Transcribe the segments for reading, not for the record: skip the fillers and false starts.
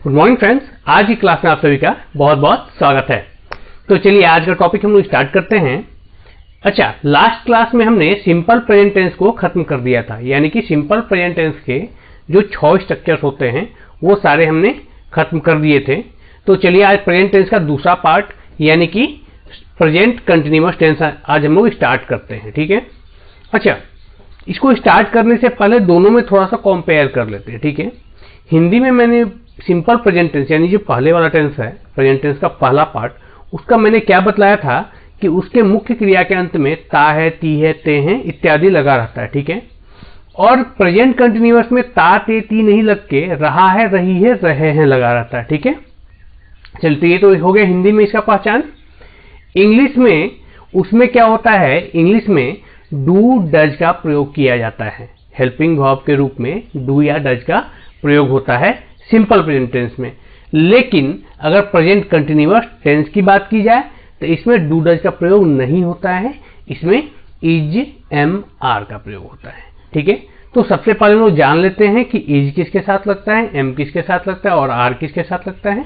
Good morning friends, आज की class में आप सभी का बहुत बहुत स्वागत है। तो चलिए आज का टॉपिक हम लोग स्टार्ट करते हैं। अच्छा, लास्ट क्लास में हमने सिंपल प्रेजेंट टेंस को खत्म कर दिया था, यानी कि सिंपल प्रेजेंट टेंस के जो 6 स्ट्रक्चर्स होते हैं वो सारे हमने खत्म कर दिए थे। तो चलिए आज प्रेजेंट टेंस का दूसरा पार्ट यानी कि प्रेजेंट कंटिन्यूअस टेंस आज हम लोग स्टार्ट करते हैं। ठीक है। अच्छा, इसको स्टार्ट करने से पहले दोनों में थोड़ा सा कंपेयर कर लेते हैं। ठीक है। हिंदी में मैंने सिंपल प्रेजेंट टेंस यानी जो पहले वाला टेंस है, प्रेजेंट टेंस का पहला पार्ट, उसका मैंने क्या बतलाया था कि उसके मुख्य क्रिया के अंत में ता है, ती है, ते हैं इत्यादि लगा रहता है। ठीक है। और प्रेजेंट कंटिन्यूअस में ता, ते, ती नहीं लग के रहा है, रही है, रहे हैं लगा रहता है। ठीक है। चलते ये तो हो गया हिंदी में इसका पहचान। इंग्लिश में उसमें क्या होता है, इंग्लिश में डू डज का प्रयोग किया जाता है। हेल्पिंग वर्ब के रूप में डू या डज का प्रयोग होता है सिंपल प्रेजेंट टेंस में। लेकिन अगर प्रेजेंट कंटिन्यूअस टेंस की बात की जाए तो इसमें डू डज का प्रयोग नहीं होता है, इसमें इज, एम, आर का प्रयोग होता है। ठीक है। तो सबसे पहले हम लोग जान लेते हैं कि इज किसके साथ लगता है, एम किसके साथ लगता है और आर किसके साथ लगता है।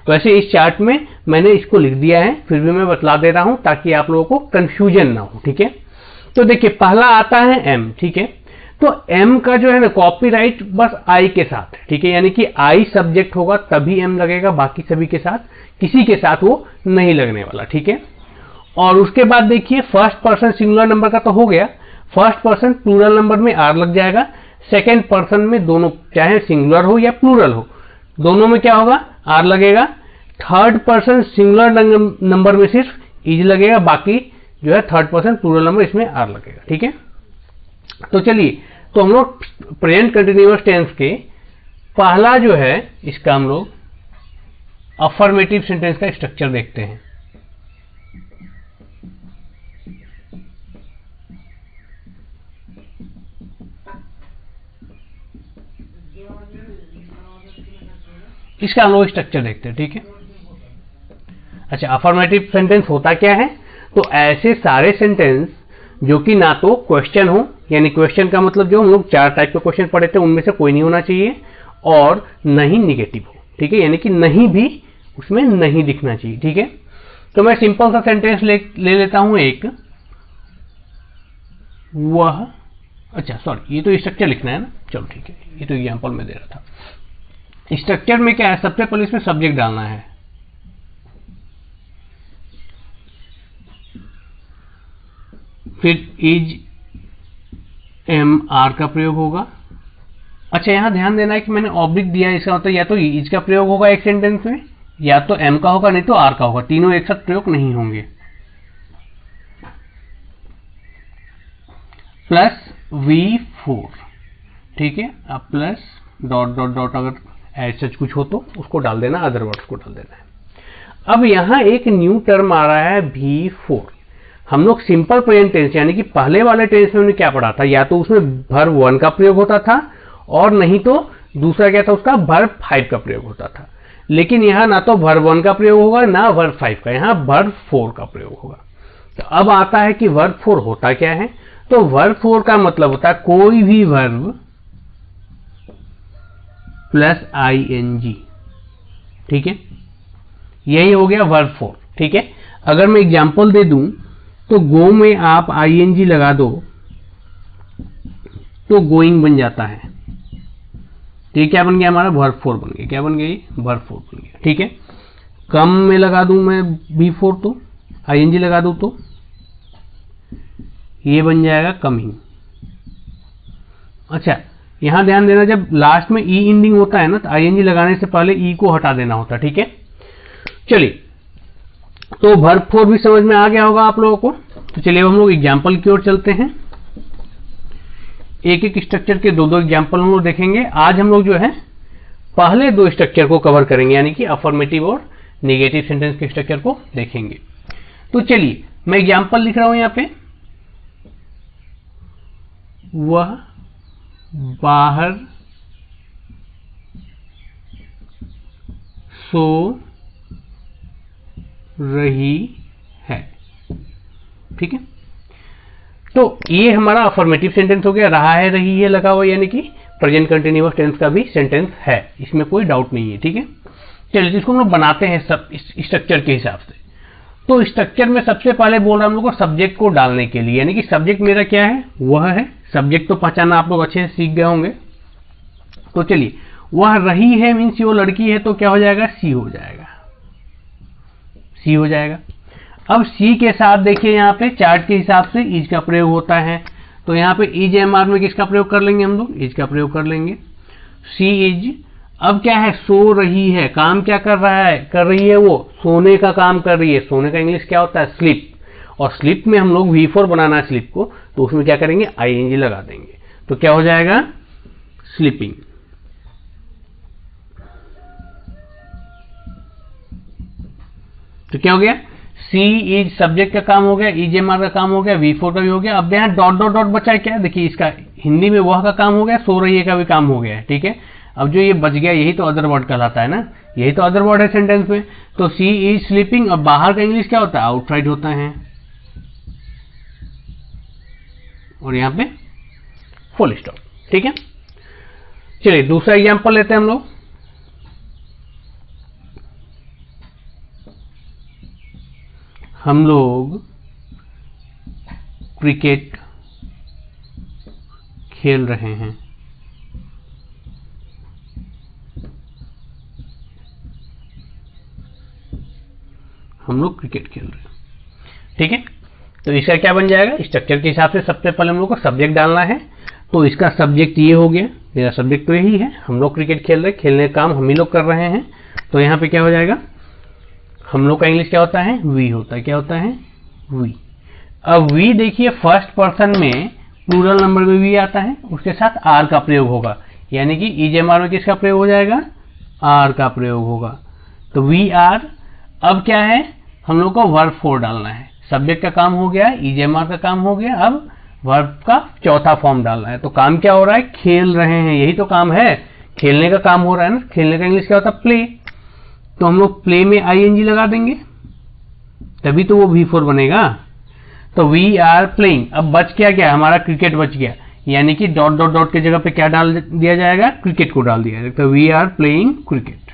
वैसे इस चार्ट में मैंने इसको लिख दिया है, फिर भी मैं बतला दे रहा हूं ताकि आप लोगों को कंफ्यूजन ना हो। ठीक है। तो देखिए पहला आता है एम। ठीक है। तो एम का जो है ना कॉपीराइट बस आई के साथ है। ठीक है। यानी कि आई सब्जेक्ट होगा तभी एम लगेगा, बाकी सभी के साथ किसी के साथ वो नहीं लगने वाला। ठीक है। और उसके बाद देखिए फर्स्ट पर्सन सिंगुलर नंबर का तो हो गया, फर्स्ट पर्सन प्लूरल नंबर में आर लग जाएगा, सेकेंड पर्सन में दोनों चाहे सिंगुलर हो या प्लूरल हो दोनों में क्या होगा, आर लगेगा। थर्ड पर्सन सिंगुलर नंबर में सिर्फ इज लगेगा, बाकी जो है थर्ड पर्सन प्लूरल नंबर इसमें आर लगेगा। ठीक है। तो चलिए तो हम लोग प्रेजेंट कंटिन्यूअस टेंस के पहला जो है इसका हम लोग अफर्मेटिव सेंटेंस का स्ट्रक्चर देखते हैं। इसका हम लोग स्ट्रक्चर देखते हैं। ठीक है। अच्छा, अफर्मेटिव सेंटेंस होता क्या है, तो ऐसे सारे सेंटेंस जो कि ना तो क्वेश्चन हो, यानी क्वेश्चन का मतलब जो हम लोग 4 टाइप के क्वेश्चन पढ़े थे उनमें से कोई नहीं होना चाहिए, और नहीं निगेटिव हो। ठीक है। यानी कि नहीं भी उसमें नहीं दिखना चाहिए। ठीक है। तो मैं सिंपल सा सेंटेंस ले लेता हूं एक, वह, अच्छा सॉरी ये तो स्ट्रक्चर लिखना है ना, चलो ठीक है, ये तो एग्जांपल में दे रहा था। स्ट्रक्चर में क्या है, सबसे पहले इसमें सब्जेक्ट डालना है, फिर इज, एम, आर का प्रयोग होगा। अच्छा यहां ध्यान देना है कि मैंने ऑब्लिक दिया है, इसका मतलब या तो इज का प्रयोग होगा एक सेंटेंस में, या तो एम का होगा, नहीं तो आर का होगा, तीनों एक साथ प्रयोग नहीं होंगे। Plus V4। ठीक है। अब प्लस डॉट डॉट डॉट, अगर ऐसा कुछ हो तो उसको डाल देना, अदर वर्ड्स को डाल देना है। अब यहां एक न्यू टर्म आ रहा है V4। हम लोग सिंपल प्रेजेंट टेंस यानी कि पहले वाले टेंस में हमने क्या पढ़ा था, या तो उसमें वर्ब 1 का प्रयोग होता था और नहीं तो दूसरा क्या था उसका वर्ब 5 का प्रयोग होता था। लेकिन यहां ना तो वर्ब 1 का प्रयोग होगा ना वर्ब 5 का, यहां वर्ब 4 का प्रयोग होगा। तो अब आता है कि वर्ब 4 होता क्या है, तो वर्ब 4 का मतलब होता है कोई भी वर्ब प्लस ing। ठीक है। यही हो गया वर्ब 4। ठीक है। अगर मैं एग्जांपल दे दूं तो गो में आप ing लगा दो तो गोइंग बन जाता है। तो ये क्या बन गया हमारा, वर्ब 4 बन गया। क्या बन गया, वर्ब 4 बन गया। ठीक है। कम में लगा दूं मैं V4 तो ing लगा दूं तो ये बन जाएगा कमिंग। अच्छा यहां ध्यान देना, जब लास्ट में ई इंडिंग होता है ना तो ing लगाने से पहले ई को हटा देना होता है। ठीक है। चलिए तो वर्ब 4 भी समझ में आ गया होगा आप लोगों को। तो चलिए हम लोग एग्जाम्पल की ओर चलते हैं। एक एक स्ट्रक्चर के 2-2 एग्जाम्पल हम लोग देखेंगे। आज हम लोग जो है पहले 2 स्ट्रक्चर को कवर करेंगे, यानी कि अफर्मेटिव और नेगेटिव सेंटेंस के स्ट्रक्चर को देखेंगे। तो चलिए मैं एग्जाम्पल लिख रहा हूं यहां पे, वह बाहर सो रही है। ठीक है। तो ये हमारा अफर्मेटिव सेंटेंस हो गया, रहा है, रही है लगा हुआ, यानी कि प्रेजेंट कंटिन्यूअस टेंस का भी सेंटेंस है, इसमें कोई डाउट नहीं है। ठीक है। चलिए इसको हम लोग बनाते हैं सब स्ट्रक्चर के हिसाब से। तो स्ट्रक्चर में सबसे पहले बोल रहा हम लोग को सब्जेक्ट को डालने के लिए, यानी कि सब्जेक्ट मेरा क्या है, वह है सब्जेक्ट। तो पहचाना आप लोग अच्छे से सीख गए होंगे। तो चलिए, वह रही है मीन्स वो लड़की है, तो क्या हो जाएगा, सी हो जाएगा, सी हो जाएगा। अब सी के साथ देखिए यहाँ पे चार्ट के हिसाब से इज का प्रयोग होता है, तो यहाँ पे इज एमआर में किसका प्रयोग कर लेंगे हम लोग, इज का प्रयोग कर लेंगे। सी इज, अब क्या है, सो रही है, काम क्या कर रहा है, कर रही है वो सोने का काम कर रही है। सोने का इंग्लिश क्या होता है, स्लीप। और स्लीप में हम लोग V4 बनाना है स्लीप को, तो उसमें क्या करेंगे, ING लगा देंगे, तो क्या हो जाएगा, स्लीपिंग। तो क्या हो गया, सी इज सब्जेक्ट का काम हो गया, इज एमआर का काम हो गया, V4 का भी हो गया। अब यहाँ डॉट डॉट डॉट बचा है क्या, देखिए इसका हिंदी में वह का काम हो गया, सो रही है का भी काम हो गया है, ठीक है। अब जो ये बच गया यही तो अदर वर्ड कहलाता है ना, यही तो अदर वर्ड है सेंटेंस में। तो सी इज स्लीपिंग, और बाहर का इंग्लिश क्या होता है, आउटसाइड होता है, और यहाँ पे फुल स्टॉप, ठीक है। चलिए दूसरा एग्जांपल लेते हैं हम लोग। हम लोग क्रिकेट खेल रहे हैं, हम लोग क्रिकेट खेल रहे हैं, ठीक है। तो इसका क्या बन जाएगा, स्ट्रक्चर के हिसाब से सबसे पहले हम लोग को सब्जेक्ट डालना है। तो इसका सब्जेक्ट ये हो गया, मेरा सब्जेक्ट तो यही है, हम लोग क्रिकेट खेल रहे हैं, खेलने का काम हम ही लोग कर रहे हैं। तो यहाँ पे क्या हो जाएगा, हम लोग का इंग्लिश क्या होता है, वी होता है, क्या होता है, वी। अब वी देखिए फर्स्ट पर्सन में प्लूरल नंबर में वी आता है, उसके साथ आर का प्रयोग होगा, यानी कि इज एमआर में किसका प्रयोग हो जाएगा, आर का प्रयोग होगा। तो वी आर। अब क्या है, हम लोग को वर्ब 4 डालना है, सब्जेक्ट का काम हो गया, इज एमआर का काम हो गया, अब वर्ब का चौथा फॉर्म डालना है। तो काम क्या हो रहा है, खेल रहे हैं, यही तो काम है, खेलने का काम हो रहा है ना। खेलने का इंग्लिश क्या होता है, प्ले। तो हम लोग प्ले में ING लगा देंगे, तभी तो वो V4 बनेगा। तो वी आर प्लेइंग। अब बच क्या गया, हमारा क्रिकेट बच गया, यानी कि डॉट डॉट डॉट की जगह पे क्या डाल दिया जाएगा, क्रिकेट को डाल दिया जाएगा। तो वी आर प्लेइंग क्रिकेट,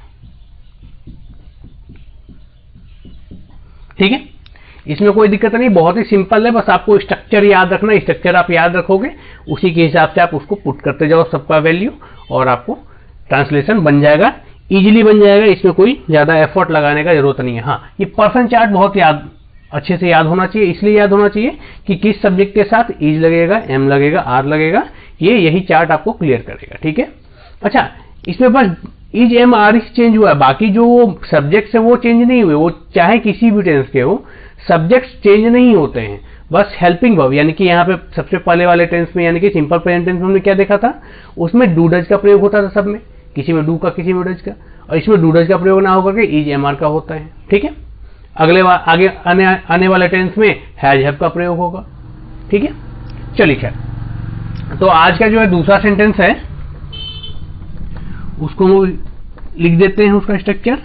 ठीक है। इसमें कोई दिक्कत नहीं, बहुत ही सिंपल है, बस आपको स्ट्रक्चर याद रखना। स्ट्रक्चर आप याद रखोगे, उसी के हिसाब से आप उसको पुट करते जाओ सबका वैल्यू, और आपको ट्रांसलेशन बन जाएगा, इजीली बन जाएगा। इसमें कोई ज्यादा एफर्ट लगाने का जरूरत नहीं है। हाँ, ये पर्सन चार्ट बहुत अच्छे से याद होना चाहिए, इसलिए याद होना चाहिए कि किस सब्जेक्ट के साथ इज लगेगा, एम लगेगा, आर लगेगा, यही चार्ट आपको क्लियर करेगा, ठीक है। अच्छा, इसमें बस इज एम आर चेंज हुआ है, बाकी जो सब्जेक्ट है वो चेंज नहीं हुए, वो चाहे किसी भी टेंस के हो, सब्जेक्ट्स चेंज नहीं होते हैं, बस हेल्पिंग वर्ब। यानी कि यहाँ पे सबसे पहले वाले टेंस में, यानी कि सिंपल प्रेजेंट टेंस में हमने क्या देखा था, उसमें डू डज का प्रयोग होता था सब में, किसी में डू का, किसी में डज का, और इसमें डू डज का प्रयोग ना होकर के इज एम आर का होता है, ठीक है। आगे आने वाले टेंस में हैज हैव का प्रयोग होगा, ठीक है। चलिए खैर, तो आज का जो है दूसरा सेंटेंस है, उसको हम लिख देते हैं, उसका स्ट्रक्चर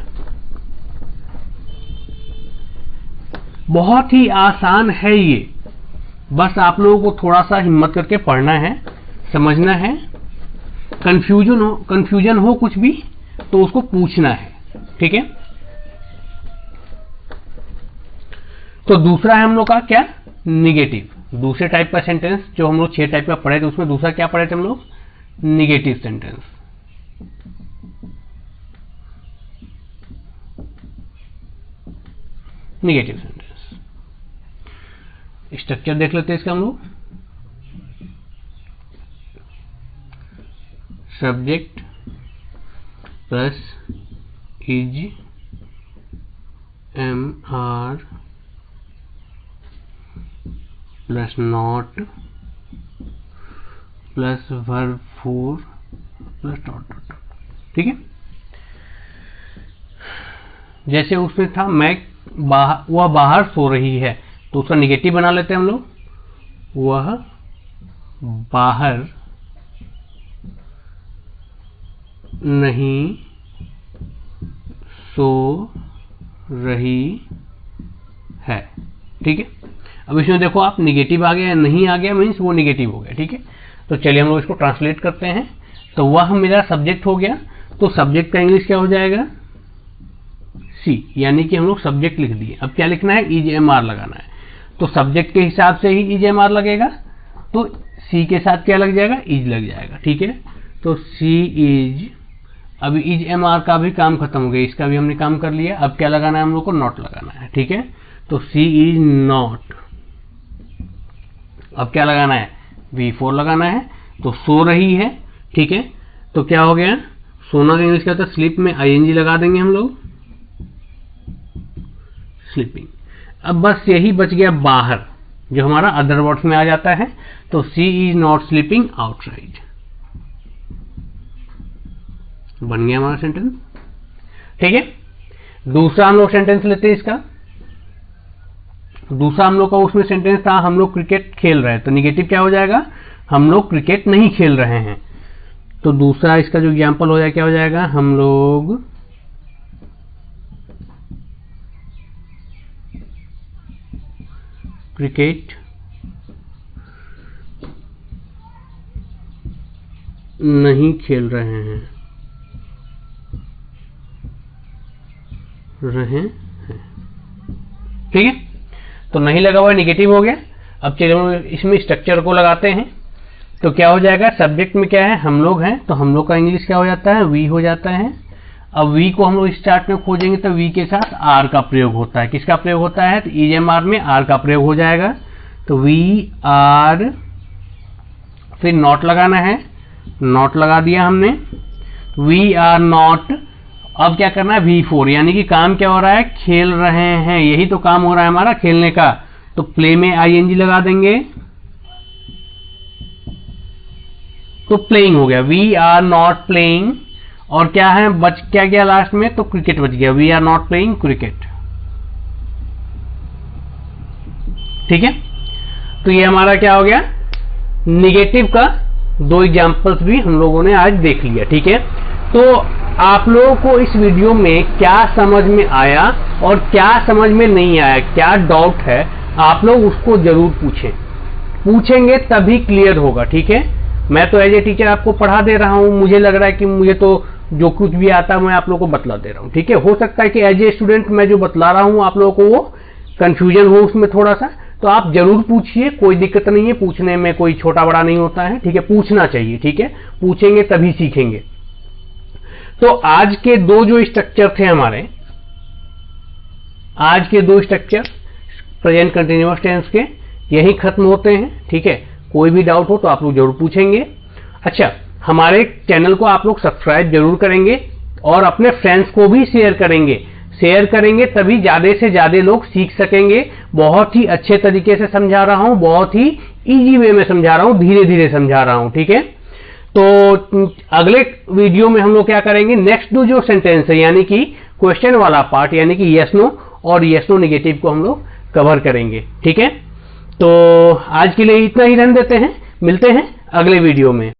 बहुत ही आसान है ये, बस आप लोगों को थोड़ा सा हिम्मत करके पढ़ना है, समझना है। कंफ्यूजन हो कुछ भी तो उसको पूछना है, ठीक है। तो दूसरा है हम लोग का क्या, निगेटिव। दूसरे टाइप का सेंटेंस जो हम लोग 6 टाइप का पढ़े थे, उसमें दूसरा क्या पढ़े थे हम लोग, negative sentence. Negative sentence structure देख लेते हैं इसका हम लोग। Subject plus is am are plus not plus verb 4 plus dot dot, ठीक है। जैसे उसमें था मैं वह बाहर सो रही है, तो उसका निगेटिव बना लेते हैं हम लोग, वह बाहर नहीं सो रही है, ठीक है। अब इसमें देखो आप, निगेटिव आ गया, नहीं आ गया मीन्स वो निगेटिव हो गया, ठीक है। तो चलिए हम लोग इसको ट्रांसलेट करते हैं। तो वह मेरा सब्जेक्ट हो गया, तो सब्जेक्ट का इंग्लिश क्या हो जाएगा, सी, यानी कि हम लोग सब्जेक्ट लिख दिए। अब क्या लिखना है, इज एम आर लगाना है। तो सब्जेक्ट के हिसाब से ही इज एम आर लगेगा, तो सी के साथ क्या लग जाएगा, इज लग जाएगा। ठीक है, तो सी इज, अभी इज एम आर का भी काम खत्म हो गया, इसका भी हमने काम कर लिया। अब क्या लगाना है हम लोग को, नॉट लगाना है। ठीक है, तो सी इज नॉट, अब क्या लगाना है, V4 लगाना है। तो सो रही है। ठीक है, तो क्या हो गया, सोना का इंग्लिश क्या होता है, स्लीप में ING लगा देंगे हम लोग, स्लीपिंग। अब बस यही बच गया बाहर, जो हमारा अदर वर्ड्स में आ जाता है। तो सी इज नॉट स्लीपिंग आउटसाइड, बन गया हमारा सेंटेंस। ठीक है, दूसरा हम लोग सेंटेंस लेते हैं इसका। दूसरा हम लोग का उसमें सेंटेंस था, हम लोग क्रिकेट खेल रहे हैं। तो निगेटिव क्या हो जाएगा, हम लोग क्रिकेट नहीं खेल रहे हैं। तो दूसरा इसका जो एग्जाम्पल हो जाएगा क्या हो जाएगा, हम लोग क्रिकेट नहीं खेल रहे हैं, ठीक है। तो नहीं लगा हुआ, निगेटिव हो गया। अब चलिए इसमें स्ट्रक्चर को लगाते हैं। तो क्या हो जाएगा, सब्जेक्ट में क्या है, हम लोग हैं, तो हम लोग का इंग्लिश क्या हो जाता है, वी हो जाता है। अब वी को हम लोग स्टार्ट में खोजेंगे तो वी के साथ आर का प्रयोग होता है। किसका प्रयोग होता है, तो EMR में आर का प्रयोग हो जाएगा। तो वी आर, फिर नॉट लगाना है, नॉट लगा दिया हमने, वी आर नॉट। अब क्या करना है, V4, यानी कि काम क्या हो रहा है, खेल रहे हैं, यही तो काम हो रहा है हमारा, खेलने का। तो प्ले में ING लगा देंगे, तो प्लेइंग हो गया, वी आर नॉट प्लेइंग। और क्या है, बच क्या गया लास्ट में, तो क्रिकेट बच गया, we are not playing cricket. ठीक है, तो ये हमारा क्या हो गया, निगेटिव का दो एग्जांपल्स भी हम लोगों ने आज देख लिया। ठीक है, तो आप लोगों को इस वीडियो में क्या समझ में आया और क्या समझ में नहीं आया, क्या डाउट है, आप लोग उसको जरूर पूछेंगे तभी क्लियर होगा। ठीक है, मैं तो एज ए टीचर आपको पढ़ा दे रहा हूं, मुझे लग रहा है कि मुझे तो जो कुछ भी आता है मैं आप लोगों को बतला दे रहा हूं। ठीक है, हो सकता है कि एज ए स्टूडेंट मैं जो बतला रहा हूं आप लोगों को वो कंफ्यूजन हो उसमें थोड़ा सा, तो आप जरूर पूछिए, कोई दिक्कत नहीं है, पूछने में कोई छोटा बड़ा नहीं होता है। ठीक है, पूछना चाहिए। ठीक है, पूछेंगे तभी सीखेंगे। तो आज के दो जो स्ट्रक्चर थे हमारे, आज के दो स्ट्रक्चर प्रेजेंट कंटिन्यूअस टेंस के यही खत्म होते हैं। ठीक है, कोई भी डाउट हो तो आप लोग जरूर पूछेंगे। अच्छा, हमारे चैनल को आप लोग सब्सक्राइब जरूर करेंगे और अपने फ्रेंड्स को भी शेयर करेंगे तभी ज्यादा से ज्यादा लोग सीख सकेंगे। बहुत ही अच्छे तरीके से समझा रहा हूं, बहुत ही इजी वे में समझा रहा हूं, धीरे धीरे समझा रहा हूं। ठीक है, तो अगले वीडियो में हम लोग क्या करेंगे, नेक्स्ट जो सेंटेंस है यानी कि क्वेश्चन वाला पार्ट, यानी कि यस नो और यस नो नेगेटिव को हम लोग कवर करेंगे। ठीक है, तो आज के लिए इतना ही रहने देते हैं, मिलते हैं अगले वीडियो में।